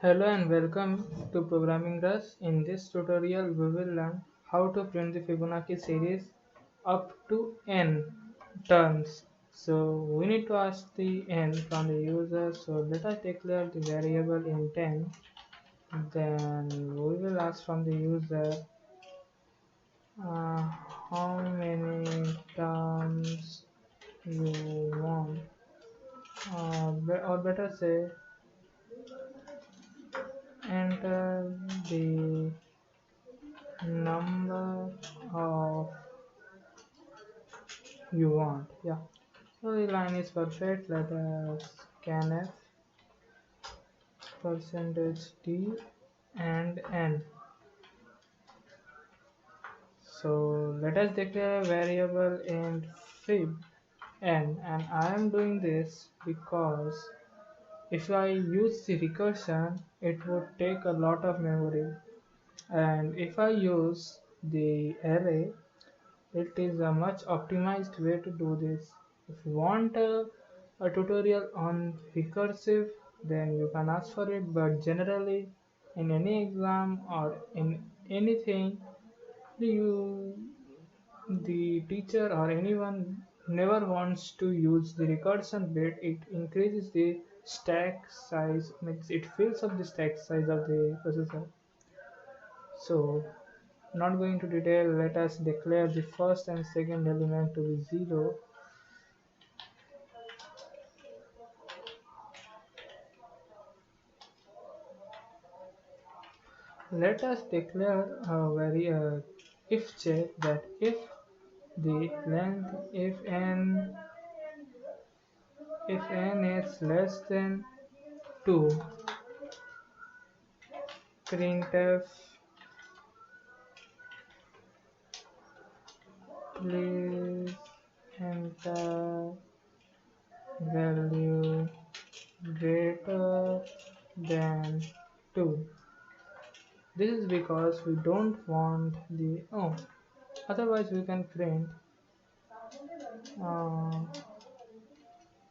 Hello and welcome to Programming Rush. In this tutorial, we will learn how to print the Fibonacci series up to n terms. So we need to ask the n from the user. So let us declare the variable in 10. Then we will ask from the user uh, how many terms you want, or better say, enter the number of you want. Yeah, so the line is perfect. Let us scanf percentage d and n. So let us declare a variable in fib n, and I am doing this because if I use the recursion it would take a lot of memory, and if I use the array it is a much optimized way to do this. If you want a tutorial on recursive, then you can ask for it, but generally in any exam or in anything, you, the teacher or anyone never wants to use the recursion bit. It increases the stack size, makes it fills up the stack size of the processor. So not going to detail, let us declare the first and second element to be 0. Let us declare a if check that if the length if n is less than 2, printf please enter value greater than 2. This is because we don't want the otherwise we can print uh,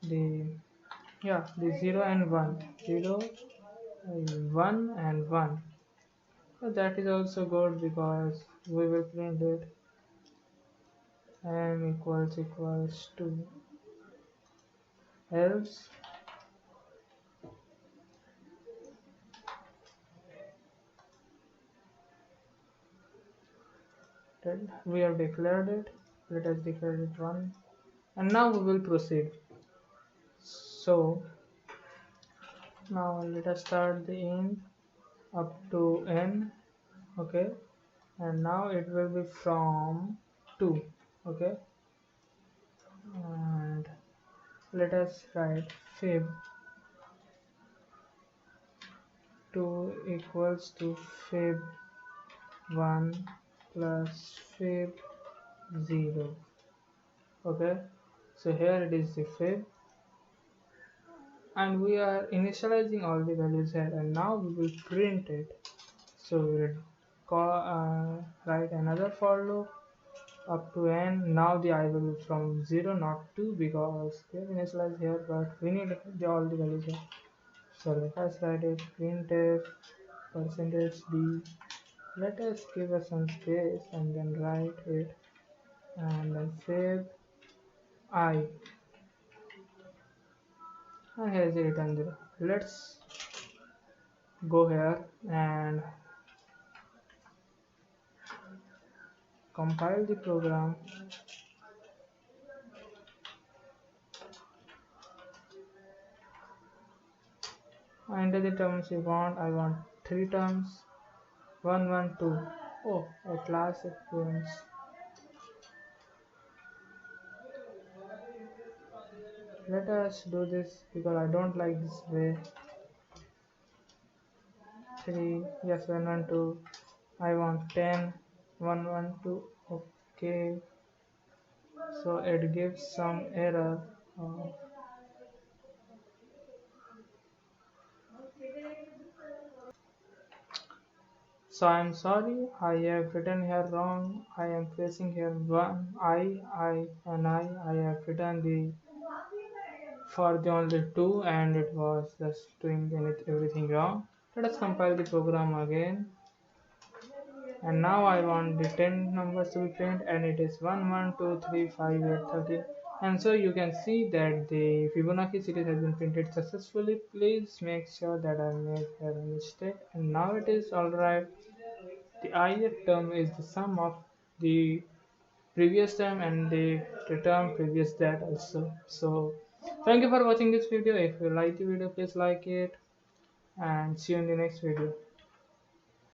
the the 0 and 1, 0 1 and 1. So that is also good because we will print it m equals to, else we have declared it. Let us declare it 1, and now we will proceed. So now let us start the int up to n. Okay, and now it will be from 2. Okay, and let us write fib 2 equals to fib 1 plus fib 0. Okay, so here it is the fib, and we are initializing all the values here, and now we will print it. So we will write another for loop up to n. Now the I will be from 0 not 2 because we have initialized here, but we need all the values here. So let us write it printf percentage d. Let us give us some space and then write it, and then fib I, and here is the return 0. Let's go here and compile the program. Enter the terms you want. I want 3 terms, 1 1 2. Oh, at last it prints. Let us do this because I don't like this way. 3, yes, 1 1 2. I want 10, 1 1 2. Okay, so it gives some error. So I am sorry, I have written here wrong. I am placing here 1 I and I have written the for the only 2, and it was just doing everything wrong. Let us compile the program again. And now I want the 10 numbers to be printed, and it is 1, 1, 2, 3, 5, 8, 13. And so you can see that the Fibonacci series has been printed successfully. Please make sure that I made a mistake. And now it is alright. The ith term is the sum of the previous term and the term previous that also. So thank you for watching this video. If you like the video, please like it, and see you in the next video.